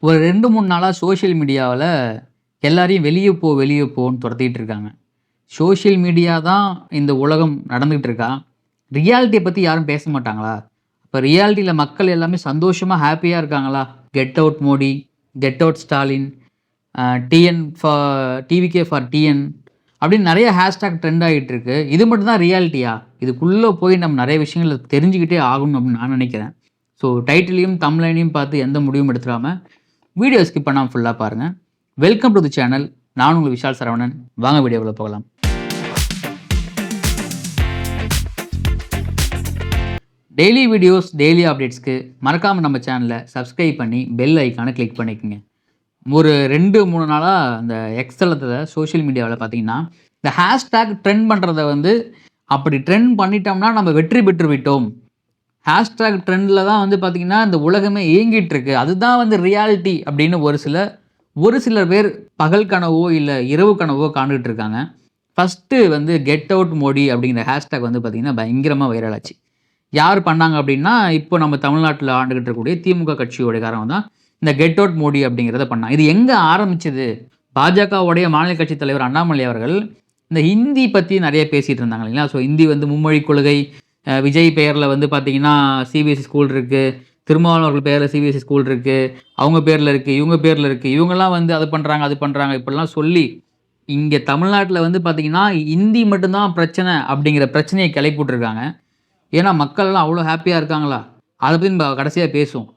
ஒரு 2, 3 நாளா சோஷியல் மீடியாவுல எல்லாரையும் வெளிய போன்னு தொரத்திட்டு இருக்காங்க. சோஷியல் மீடியா தான் இந்த உலகம் நடந்துகிட்டு இருக்கா? ரியாலிட்டிய பத்தி யாரும் பேச மாட்டாங்களா? இப்ப ரியாலிட்டில மக்கள் எல்லாமே சந்தோஷமா, ஹேப்பியா இருக்காங்களா? Get out Modi, get out Stalin, TN TVK for TN அப்படின்னு நெறைய ஹேஷ்டேக் ட்ரெண்ட் ஆகிட்டு இருக்கு. இது மட்டும் தான் ரியாலிட்டியா? இதுக்குள்ள போய் நம்ம நெறைய விஷயங்கள தெரிஞ்சுக்கிட்டே ஆகணும் அப்படின்னு நான் நினைக்கிறேன். ஸோ டைட்டிலையும், தம்ப்லைனையும் பார்த்து எந்த முடிவும் எடுத்துறாம வீடியோ ஸ்கிப் பண்ணாம ஃபுல்லா பாருங்க. Welcome to the channel. நான் உங்கள் விஷால் சரவணன். வாங்க வீடியோக்குள்ள போகலாம். டெய்லி வீடியோஸ், டெய்லி அப்டேட்ஸ்க்கு மறக்காம நம்ம சேனலை சப்ஸ்கிரைப் பண்ணி பெல் ஐக்கானை கிளிக் பண்ணிக்கோங்க. ஒரு 2, 3 நாளா இந்த எக்ஸ் தளத்துல சோஷியல் மீடியாவில் பார்த்தீங்கன்னா, இந்த ஹேஷ்டேக் ட்ரெண்ட் பண்ணுறத அப்படி ட்ரெண்ட் பண்ணிட்டோம்னா நம்ம வெற்றி பெற்று விட்டோம். ஹேஷ்டேக் ட்ரெண்டில் தான் பார்த்தீங்கன்னா இந்த உலகமே இயங்கிட்டு இருக்கு. அதுதான் ரியாலிட்டி அப்படின்னு ஒரு சிலர் பேர் பகல் கனவோ இல்லை இரவு கனவோ காண்டுகிட்டு இருக்காங்க. ஃபஸ்ட்டு கெட் அவுட் மோடி அப்படிங்கிற ஹேஷ்டேக் பார்த்தீங்கன்னா பயங்கரமாக வைரல் ஆச்சு. யார் பண்ணாங்க அப்படின்னா, இப்போ நம்ம தமிழ்நாட்டில் ஆண்டுகிட்டு இருக்கக்கூடிய திமுக கட்சியோடைய காரங்க தான் இந்த கெட் அவுட் மோடி அப்படிங்கிறத பண்ணாங்க. இது எங்கே ஆரம்பிச்சது? பாஜகவுடைய மாநில கட்சி தலைவர் அண்ணாமலை அவர்கள் இந்த ஹிந்தி பற்றி நிறைய பேசிகிட்டு இருந்தாங்க இல்லைங்களா? ஸோ ஹிந்தி மும்மொழி கொள்கை, விஜய் பெயரில் பார்த்தீங்கன்னா சிபிஎஸ்சி ஸ்கூல் இருக்குது, திருமாவளவர்கள் பேரில் சிபிஎஸ்சி ஸ்கூல் இருக்குது, அவங்க பேரில் இருக்குது, இவங்க பேரில் இருக்குது, இவங்கெல்லாம் அது பண்ணுறாங்க அது பண்ணுறாங்க இப்படிலாம் சொல்லி இங்கே தமிழ்நாட்டில் பார்த்தீங்கன்னா ஹிந்தி மட்டும்தான் பிரச்சனை அப்படிங்கிற பிரச்சனையை கிளப்பிவிட்ருக்காங்க. ஏன்னா மக்கள்லாம் அவ்வளோ ஹாப்பியாக இருக்காங்களா? அதை பற்றி நம்ம கடைசியாக பேசுவோம்.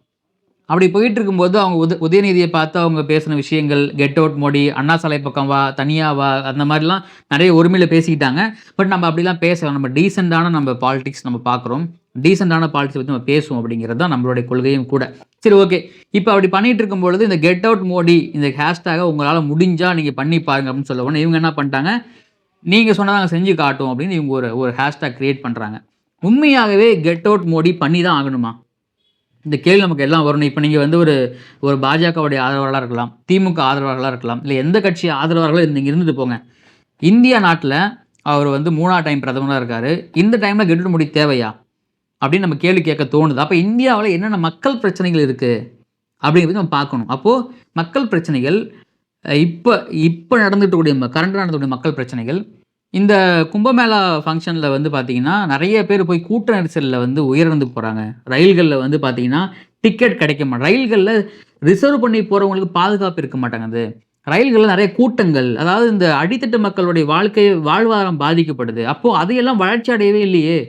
அப்படி போயிட்டு இருக்கும்போது அவங்க உதயநிதியை பார்த்து அவங்க பேசின விஷயங்கள், கெட் அவுட் மோடி, அண்ணா சாலை பக்கம் வா, தனியா வா, அந்த மாதிரிலாம் நிறைய உரிமையில் பேசிக்கிட்டாங்க. பட் நம்ம அப்படிலாம் பேசலாம். நம்ம டீசெண்டான பாலிடிக்ஸ் நம்ம பார்க்குறோம். டீசெண்டான பாலிடிக்ஸ் பற்றி நம்ம பேசுவோம் அப்படிங்கிறது தான் நம்மளுடைய கொள்கையும் கூட. சரி, ஓகே. இப்போ அப்படி பண்ணிட்டு இருக்கும்பொழுது இந்த கெட் அவுட் மோடி இந்த ஹேஷ்டேகை உங்களால் முடிஞ்சால் நீங்கள் பண்ணி பாருங்க அப்படின்னு சொல்ல உடனே இவங்க என்ன பண்ணிட்டாங்க, நீங்கள் சொன்னதை நாங்கள் செஞ்சு காட்டும் அப்படின்னு இவங்க ஒரு ஹேஷ்டேக் கிரியேட் பண்ணுறாங்க. உண்மையாகவே கெட் அவுட் மோடி பண்ணி தான் ஆகணுமா? இந்த கேள்வி நமக்கு எல்லாம் வரணும். இப்போ நீங்கள் ஒரு பாஜகவுடைய ஆதரவாளராக இருக்கலாம், திமுக ஆதரவாளர்களாக இருக்கலாம், இல்லை எந்த கட்சி ஆதரவாளர்களோ நீங்கள் இருந்துட்டு போங்க. இந்தியா நாட்டில் அவர் 3ஆவது டைம் பிரதமராக இருக்கார். இந்த டைமில் கெட் அவுட் மோடி தேவையா அப்படின்னு நம்ம கேள்வி கேட்க தோணுது. அப்போ இந்தியாவில் என்னென்ன மக்கள் பிரச்சனைகள் இருக்குது அப்படிங்கிறது நம்ம பார்க்கணும். அப்போது மக்கள் பிரச்சனைகள் இப்போ நடந்துகிட்டு கரண்டாக நடந்துக்கூடிய மக்கள் பிரச்சனைகள், இந்த கும்பமேளா ஃபங்க்ஷனில் பார்த்தீங்கன்னா நிறைய பேர் போய் கூட்ட நெரிசலில் உயர்ந்து போகிறாங்க. ரயில்களில் பார்த்தீங்கன்னா டிக்கெட் கிடைக்க மாட்டேன். ரயில்களில் ரிசர்வ் பண்ணி போகிறவங்களுக்கு பாதுகாப்பு இருக்க மாட்டாங்க. ரயில்களில் நிறைய கூட்டங்கள், அதாவது இந்த அடித்தட்டு மக்களுடைய வாழ்வாதாரம் பாதிக்கப்படுது. அப்போது அதையெல்லாம் வளர்ச்சி அடையவே இல்லையே.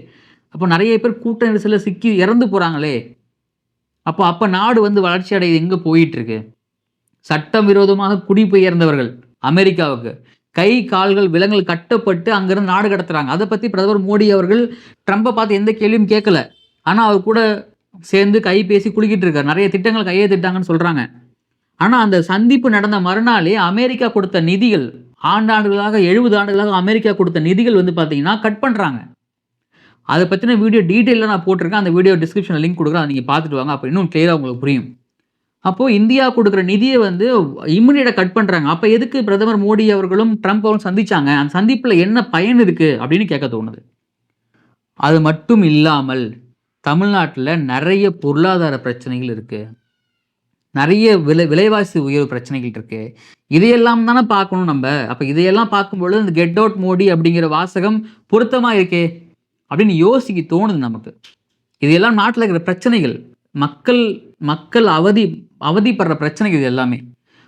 அப்போ நிறைய பேர் கூட்ட நெரிசலில் சிக்கி இறந்து போகிறாங்களே. அப்போ நாடு வளர்ச்சி அடையுது எங்கே போயிட்டுருக்கு? சட்டவிரோதமாக குடிபெயர்ந்தவர்கள் அமெரிக்காவுக்கு கை கால்கள் விலங்குகள் கட்டப்பட்டு அங்கிருந்து நாடு கடத்துறாங்க. அதை பற்றி பிரதமர் மோடி அவர்கள் ட்ரம்பை பார்த்து எந்த கேள்வியும் கேட்கல. ஆனால் அவர் கூட சேர்ந்து கை பேசி குலுக்கிட்டு இருக்கார். நிறைய திட்டங்கள் கையெழுத்திட்டாங்கன்னு சொல்கிறாங்க. ஆனால் அந்த சந்திப்பு நடந்த மறுநாளே அமெரிக்கா கொடுத்த நிதிகள், ஆண்டாண்டுகளாக 70 ஆண்டுகளாக அமெரிக்கா கொடுத்த நிதிகள் பார்த்தீங்கன்னா கட் பண்ணுறாங்க. அதை பற்றின வீடியோ டீட்டெயிலாக நான் போட்டிருக்கேன். அந்த வீடியோ டிஸ்கிரிப்ஷனில் லிங்க் கொடுக்குறேன். அதை நீங்கள் பார்த்துட்டு வாங்க. அப்போ இன்னும் கிளியராக உங்களுக்கு புரியும். அப்போது இந்தியா கொடுக்குற நிதியை இம்மிடியேட்டாக கட் பண்ணுறாங்க. அப்போ எதுக்கு பிரதமர் மோடி அவர்களும் ட்ரம்ப் அவர்களும் சந்திச்சாங்க? அந்த சந்திப்பில் என்ன பயன் இருக்குது அப்படின்னு கேட்க தோணுது. அது மட்டும் இல்லாமல் தமிழ்நாட்டில் நிறைய பொருளாதார பிரச்சனைகள் இருக்குது, நிறைய விலைவாசி உயர்வு பிரச்சனைகள் இருக்குது. இதையெல்லாம் தானே பார்க்கணும் நம்ம. அப்போ இதையெல்லாம் பார்க்கும்பொழுது இந்த கெட் அவுட் மோடி அப்படிங்கிற வாசகம் பொருத்தமாக இருக்கே அப்படின்னு யோசிக்க தோணுது நமக்கு. இதையெல்லாம் நாட்டில் இருக்கிற பிரச்சனைகள், மக்கள் அவதிப்படுற பிரச்சனைகள் இது எல்லாமே.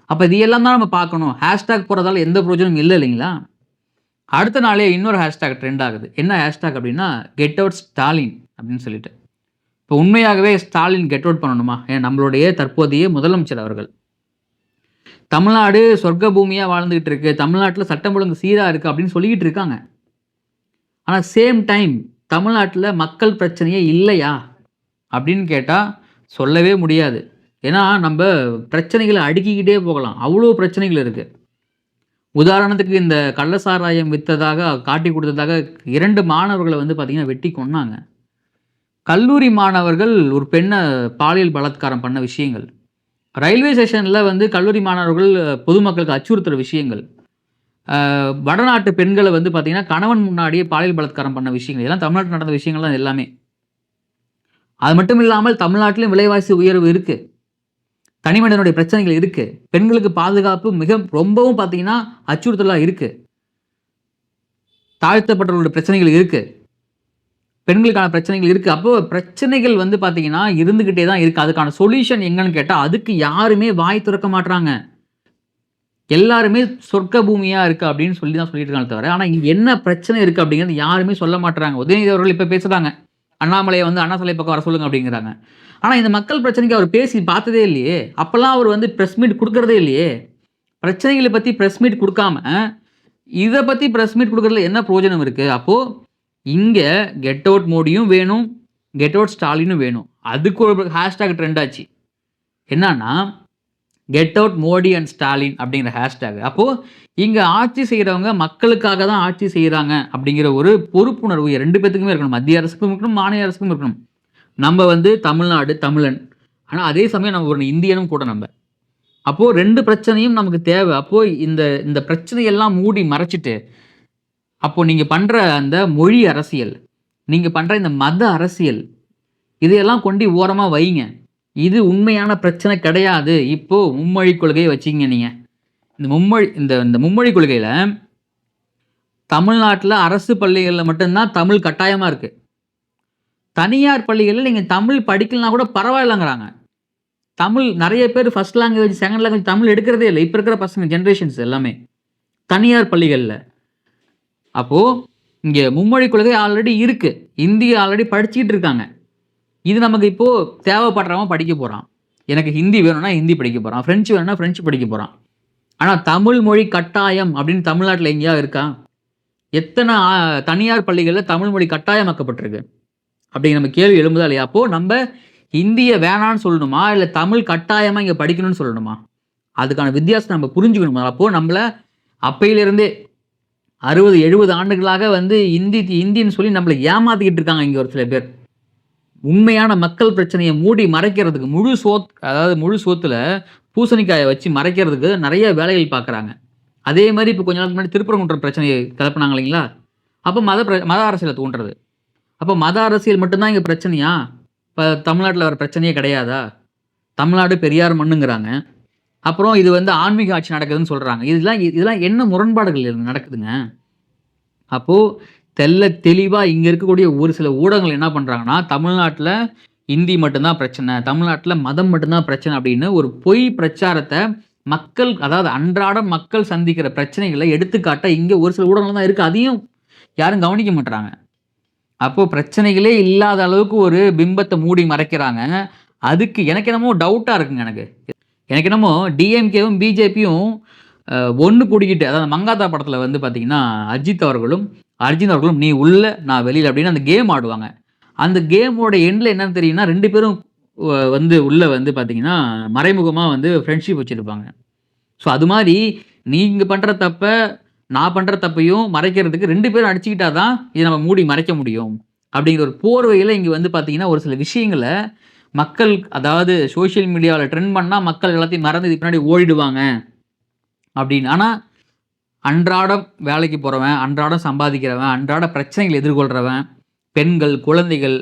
அப்போ இதையெல்லாம் தான் நம்ம பார்க்கணும். ஹேஷ்டேக் போகிறதால எந்த பிரயோஜனமும் இல்லை இல்லைங்களா? அடுத்த நாளே இன்னொரு ஹேஷ்டேக் ட்ரெண்ட் ஆகுது. என்ன ஹேஷ்டேக் அப்படின்னா கெட் அவுட் ஸ்டாலின் அப்படின்னு சொல்லிட்டு. இப்போ உண்மையாகவே ஸ்டாலின் கெட் அவுட் பண்ணணுமா? ஏன் நம்மளுடைய தற்போதைய முதலமைச்சர் அவர்கள் தமிழ்நாடு சொர்க்க பூமியாக வாழ்ந்துகிட்டு இருக்கு, தமிழ்நாட்டில் சட்டம் ஒழுங்கு சீராக இருக்குது அப்படின்னு சொல்லிக்கிட்டு இருக்காங்க. ஆனால் சேம் டைம் தமிழ்நாட்டில் மக்கள் பிரச்சனையே இல்லையா அப்படின்னு கேட்டால் சொல்லவே முடியாது. ஏன்னா நம்ம பிரச்சனைகளை அடுக்கிக்கிட்டே போகலாம். அவ்வளோ பிரச்சனைகள் இருக்குது. உதாரணத்துக்கு இந்த கள்ளசாராயம் விற்றதாக காட்டி கொடுத்ததாக 2 மாணவர்களை பார்த்திங்கன்னா வெட்டி கொன்னாங்க. கல்லூரி மாணவர்கள் ஒரு பெண்ணை பாலியல் பலாத்காரம் பண்ண விஷயங்கள், ரயில்வே ஸ்டேஷனில் கல்லூரி மாணவர்கள் பொதுமக்களுக்கு அச்சுறுத்துகிற விஷயங்கள், வடநாட்டு பெண்களை பார்த்திங்கன்னா கணவன் முன்னாடியே பாலியல் பலாத்காரம் பண்ண விஷயங்கள், இதெல்லாம் தமிழ்நாட்டில் நடந்த விஷயங்கள் தான் எல்லாமே. அது மட்டும் இல்லாமல் தமிழ்நாட்டிலும் விலைவாசி உயர்வு இருக்குது. தனி மனிதனுடைய பிரச்சனைகள் இருக்குது. பெண்களுக்கு பாதுகாப்பு ரொம்பவும் பார்த்தீங்கன்னா அச்சுறுத்தலாக இருக்குது. தாழ்த்தப்பட்டவர்களுடைய பிரச்சனைகள் இருக்குது. பெண்களுக்கான பிரச்சனைகள் இருக்குது. அப்போ பிரச்சனைகள் வந்து பார்த்தீங்கன்னா இருந்துக்கிட்டே தான் இருக்குது. அதுக்கான சொல்யூஷன் எங்கன்னு கேட்டால் அதுக்கு யாருமே வாய் திறக்க மாட்றாங்க. எல்லாருமே சொர்க்க பூமியா இருக்கு அப்படின்னு சொல்லி தான் சொல்லிட்டு இருக்காங்க தவிர, ஆனா இங்க என்ன பிரச்சனை இருக்கு அப்படிங்கிறது யாருமே சொல்ல மாட்றாங்க. உதயநிதி அவர்கள் இப்ப பேசுறாங்க. அண்ணாமலையை வந்து அண்ணா சாலை பக்கம் வர சொல்லுங்க அப்படிங்கிறாங்க. ஆனா இந்த மக்கள் பிரச்சனைக்கு அவர் பேசி பார்த்ததே இல்லையே. அப்பல்லாம் அவர் வந்து பிரஸ் மீட் குடுக்கறதே இல்லையே. பிரச்சனைகளை பத்தி பிரஸ் மீட் குடுக்காம, இத பத்தி பிரஸ் மீட் குடுக்கறதுல என்ன பிரயோஜனம் இருக்கு? அப்போ இங்க கெட் அவுட் மோடியும் வேணும், கெட் அவுட் ஸ்டாலினும் வேணும். அதுக்கு ஒரு ஹேஷ்டேக் ட்ரெண்ட் ஆச்சு. என்னன்னா get out Modi and Stalin அப்படிங்கிற ஹேஷ்டேக். அப்போது இங்கே ஆட்சி செய்கிறவங்க மக்களுக்காக தான் ஆட்சி செய்கிறாங்க அப்படிங்கிற ஒரு பொறுப்புணர்வு ரெண்டு பேத்துக்குமே இருக்கணும். மத்திய அரசுக்கும் இருக்கணும், மாநில அரசுக்கும் இருக்கணும். நம்ம வந்து தமிழ்நாடு தமிழன், ஆனால் அதே சமயம் நம்ம ஒரு இந்தியனும் கூட நம்ம. அப்போது ரெண்டு பிரச்சனையும் நமக்கு தேவை. அப்போது இந்த இந்த பிரச்சனையெல்லாம் மூடி மறைச்சிட்டு அப்போது நீங்கள் பண்ணுற அந்த மொழி அரசியல், நீங்கள் பண்ணுற இந்த மத அரசியல், இதையெல்லாம் கொண்டு ஓரமாக வைங்க. இது உண்மையான பிரச்சனை கிடையாது. இப்போ மும்மொழி கொள்கையை வச்சிங்க நீங்க. இந்த மும்மொழி கொள்கையில தமிழ்நாட்டில் அரசு பள்ளிகளில் மட்டும்தான் தமிழ் கட்டாயமா இருக்கு. தனியார் பள்ளிகளில் நீங்க தமிழ் படிக்கலாம் கூட பரவாயில்லைங்கிறாங்க. தமிழ் நிறைய பேர் first language second language Tamil எடுக்கிறதே இல்லை. இப்போ இருக்கிற பசங்க ஜென்ரேஷன்ஸ் எல்லாமே தனியார் பள்ளிகளில். அப்போ இங்கே மும்மொழி கொள்கை ஆல்ரெடி இருக்கு. இந்தி ஆல்ரெடி படிச்சுக்கிட்டு இருக்காங்க. இது நமக்கு இப்போது தேவைப்படுறவன் படிக்க போகிறான். எனக்கு ஹிந்தி வேணும்னா ஹிந்தி படிக்க போகிறான், ஃப்ரெஞ்சு வேணும்னா ஃப்ரெஞ்சு படிக்க போகிறான். ஆனால் தமிழ் மொழி கட்டாயம் அப்படின்னு தமிழ்நாட்டில் எங்கேயா இருக்கா? எத்தனை தனியார் பள்ளிகளில் தமிழ் மொழி கட்டாயமாக்கப்பட்டிருக்கு அப்படிங்கிற நம்ம கேள்வி எழும்புதா இல்லையா? அப்போது நம்ம ஹிந்தியை வேணான்னு சொல்லணுமா, இல்லை தமிழ் கட்டாயமாக இங்கே படிக்கணும்னு சொல்லணுமா? அதுக்கான வித்தியாசத்தை நம்ம புரிஞ்சுக்கணுமா? அப்போது நம்மளை அப்பையிலிருந்தே 60-70 ஆண்டுகளாக வந்து இந்தின்னு சொல்லி நம்மளை ஏமாத்திக்கிட்டு இருக்காங்க இங்கே ஒரு சில பேர். உண்மையான மக்கள் பிரச்சனையை மூடி மறைக்கிறதுக்கு முழு சோத்துல பூசணிக்காயை வச்சு மறைக்கிறதுக்கு நிறைய வேலைகள் பார்க்குறாங்க. அதே மாதிரி இப்போ கொஞ்ச நாளுக்கு முன்னாடி திருப்பரங்குன்றம் பிரச்சனையை கிளப்பினாங்க இல்லைங்களா? அப்போ மத அரசியலை தூண்டுறது. அப்போ மத அரசியல் மட்டும்தான் இங்கே பிரச்சனையா? இப்போ தமிழ்நாட்டில் வர பிரச்சனையே கிடையாதா? தமிழ்நாடு பெரியார் மண்ணுங்கிறாங்க. அப்புறம் இது வந்து ஆன்மீக ஆட்சி நடக்குதுன்னு சொல்கிறாங்க. இதெல்லாம் என்ன முரண்பாடுகள் நடக்குதுங்க? அப்போது தெளிவாக இங்கே இருக்கக்கூடிய ஒரு சில ஊடகங்கள் என்ன பண்ணுறாங்கன்னா, தமிழ்நாட்டில் இந்தி மட்டும்தான் பிரச்சனை, தமிழ்நாட்டில் மதம் மட்டும்தான் பிரச்சனை அப்படின்னு ஒரு பொய் பிரச்சாரத்தை மக்கள், அதாவது அன்றாடம் மக்கள் சந்திக்கிற பிரச்சனைகளை எடுத்துக்காட்ட இங்கே ஒரு சில ஊடகங்கள் தான் இருக்குது. அதையும் யாரும் கவனிக்க மாட்டுறாங்க. அப்போது பிரச்சனைகளே இல்லாத அளவுக்கு ஒரு பிம்பத்தை மூடி மறைக்கிறாங்க. அதுக்கு எனக்கு என்னமோ டவுட்டாக இருக்குங்க. எனக்கு என்னமோ டிஎம்கேவும் பிஜேபியும் ஒன்று கூடிக்கிட்டு, அதாவது மங்காத்தா படத்தில் வந்து பார்த்தீங்கன்னா அர்ஜுன் அவர்களும் நீ உள்ள நான் வெளியில் அப்படின்னு அந்த கேம் ஆடுவாங்க. அந்த கேமோட எண்டில் என்னன்னு தெரியும்னா 2 பேரும் வந்து உள்ளே வந்து பார்த்தீங்கன்னா மறைமுகமாக வந்து ஃப்ரெண்ட்ஷிப் வச்சுருப்பாங்க. ஸோ அது மாதிரி நீங்கள் பண்ணுற தப்பை நான் பண்ணுற தப்பையும் மறைக்கிறதுக்கு 2 பேரும் அடிச்சுக்கிட்டா தான் இதை நம்ம மூடி மறைக்க முடியும் அப்படிங்கிற ஒரு போர்வையில் இங்கே வந்து பார்த்தீங்கன்னா ஒரு சில விஷயங்களை மக்கள், அதாவது சோஷியல் மீடியாவில் ட்ரெண்ட் பண்ணால் மக்கள் எல்லாத்தையும் மறந்து இது பின்னாடி ஓடிடுவாங்க அப்படின்னு. ஆனால் அன்றாடம் வேலைக்கு போகிறவன், அன்றாடம் சம்பாதிக்கிறவன், அன்றாட பிரச்சனைகள் எதிர்கொள்கிறவன், பெண்கள், குழந்தைகள்,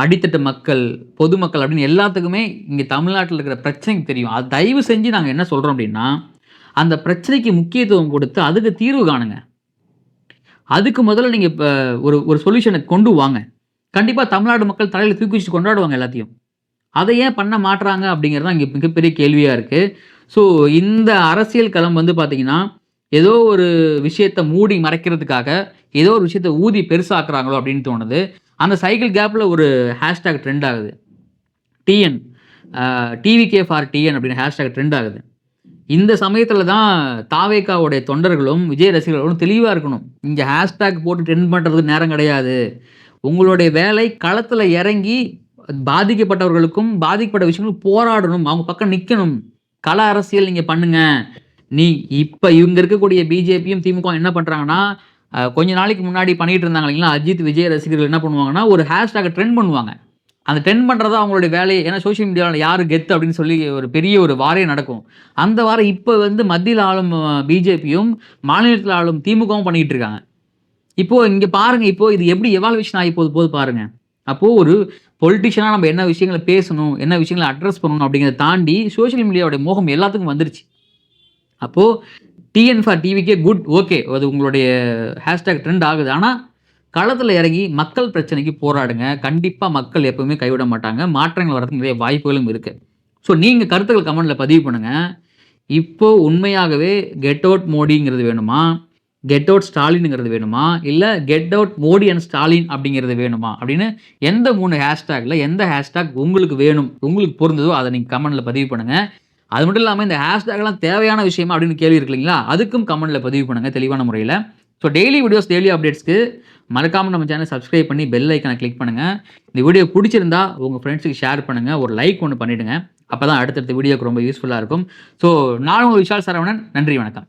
அடித்தட்டு மக்கள், பொதுமக்கள் அப்படின்னு எல்லாத்துக்குமே இங்கே தமிழ்நாட்டில் இருக்கிற பிரச்சனைக்கு தெரியும். அது தயவு செஞ்சு நாங்கள் என்ன சொல்கிறோம் அப்படின்னா, அந்த பிரச்சனைக்கு முக்கியத்துவம் கொடுத்து அதுக்கு தீர்வு காணுங்க. அதுக்கு முதல்ல நீங்கள் இப்போ ஒரு சொல்யூஷனை கொண்டு வாங்க. கண்டிப்பாக தமிழ்நாடு மக்கள் தலையில் தூக்கி வச்சு கொண்டாடுவாங்க எல்லாத்தையும். அதை ஏன் பண்ண மாட்டுறாங்க அப்படிங்கிறது தான் இங்கே மிகப்பெரிய கேள்வியாக இருக்குது. ஸோ இந்த அரசியல் களம் வந்து பார்த்திங்கன்னா ஏதோ ஒரு விஷயத்தை மூடி மறைக்கிறதுக்காக ஏதோ ஒரு விஷயத்தை ஊதி பெருசாக்குறாங்களோ அப்படின்னு தோணுது. அந்த சைக்கிள் கேப்பில் ஒரு ஹேஷ்டேக் ட்ரெண்ட் ஆகுது. டிவிகே ஃபார் டிஎன் அப்படின்னு ஹேஷ்டேக் ட்ரெண்ட் ஆகுது. இந்த சமயத்தில் தான் தாவேகாவுடைய தொண்டர்களும் விஜய் ரசிகர்களும் தெளிவாக இருக்கணும். இங்கே ஹேஷ்டேக் போட்டு ட்ரெண்ட் பண்ணுறதுக்கு நேரம் கிடையாது. உங்களுடைய வேலை களத்தில் இறங்கி பாதிக்கப்பட்டவர்களுக்கும் பாதிக்கப்பட்ட விஷயங்களும் போராடணும், அவங்க பக்கம் நிற்கணும். கள அரசியல் நீங்கள் பண்ணுங்கள். இப்போ இவங்க இருக்கக்கூடிய பிஜேபியும் திமுக என்ன பண்ணுறாங்கன்னா, கொஞ்ச நாளைக்கு முன்னாடி பண்ணிகிட்டு இருந்தாங்க இல்லைங்களா, அஜித் விஜய் ரசிகர்கள் என்ன பண்ணுவாங்கன்னா ஒரு ஹேஷ்டேக்கை ட்ரெண்ட் பண்ணுவாங்க. அந்த ட்ரெண்ட் பண்ணுறது அவங்களுடைய வேலையை. ஏன்னா சோஷியல் மீடியாவில் யார் கெத்து அப்படின்னு சொல்லி ஒரு பெரிய ஒரு வாரே நடக்கும். அந்த வாரம் இப்போ வந்து மத்தியில் ஆளும் பிஜேபியும் மாநிலத்தில் ஆளும் திமுகவும் பண்ணிக்கிட்டு இருக்காங்க. இப்போது இங்கே பாருங்கள், இப்போது இது எப்படி எவால்வேஷன் ஆகி போது பாருங்கள். அப்போது ஒரு பொலிட்டிஷியனாக நம்ம என்ன விஷயங்களை பேசணும், என்ன விஷயங்களை அட்ரஸ் பண்ணணும் அப்படிங்கிறத தாண்டி சோஷியல் மீடியாவுடைய மோகம் எல்லாத்துக்கும் வந்துருச்சு. அப்போது TN for TVK good, okay, அது உங்களுடைய ஹேஷ்டேக் ட்ரெண்ட் ஆகுது. ஆனால் களத்தில் இறங்கி மக்கள் பிரச்சனைக்கு போராடுங்க. கண்டிப்பாக மக்கள் எப்பவுமே கைவிட மாட்டாங்க. மாற்றங்கள் வரதுக்கு நிறைய வாய்ப்புகளும் இருக்குது. ஸோ நீங்கள் கருத்துக்கள் கமெண்ட்டில் பதிவு பண்ணுங்கள். இப்போ உண்மையாகவே கெட் அவுட் மோடிங்கிறது வேணுமா, கெட் அவுட் ஸ்டாலினுங்கிறது வேணுமா, இல்லை get out Modi and Stalin அப்படிங்கிறது வேணுமா அப்படின்னு எந்த 3 ஹேஷ்டேக்கில் எந்த ஹேஷ்டேக் உங்களுக்கு வேணும், உங்களுக்கு பொருந்ததோ அதை நீங்கள் கமெண்ட்டில் பதிவு பண்ணுங்கள். அது மட்டும் இல்லாமல் இந்த ஹேஷ்டேக்லாம் தேவையான விஷயமா அப்படின்னு கேள்வி இருக்கு இல்லைங்களா, அதுக்கும் கமெண்ட்டில் பதிவு பண்ணுங்கள் தெளிவான முறையில். ஸோ டெய்லி வீடியோஸ், டெய்லி அப்டேட்ஸ்க்கு மறக்காமல் நம்ம சேனல் சப்ஸ்கிரைப் பண்ணி பெல் ஐக்கனை கிளிக் பண்ணுங்கள். இந்த வீடியோ பிடிச்சிருந்தா உங்கள் ஃப்ரெண்ட்ஸுக்கு ஷேர் பண்ணுங்கள், ஒரு லைக் ஒன்று பண்ணிவிடுங்க. அப்போ தான் அடுத்தடுத்த வீடியோக்கு ரொம்ப யூஸ்ஃபுல்லாக இருக்கும். ஸோ நான் உங்கள் விஷால் சரவணன். நன்றி, வணக்கம்.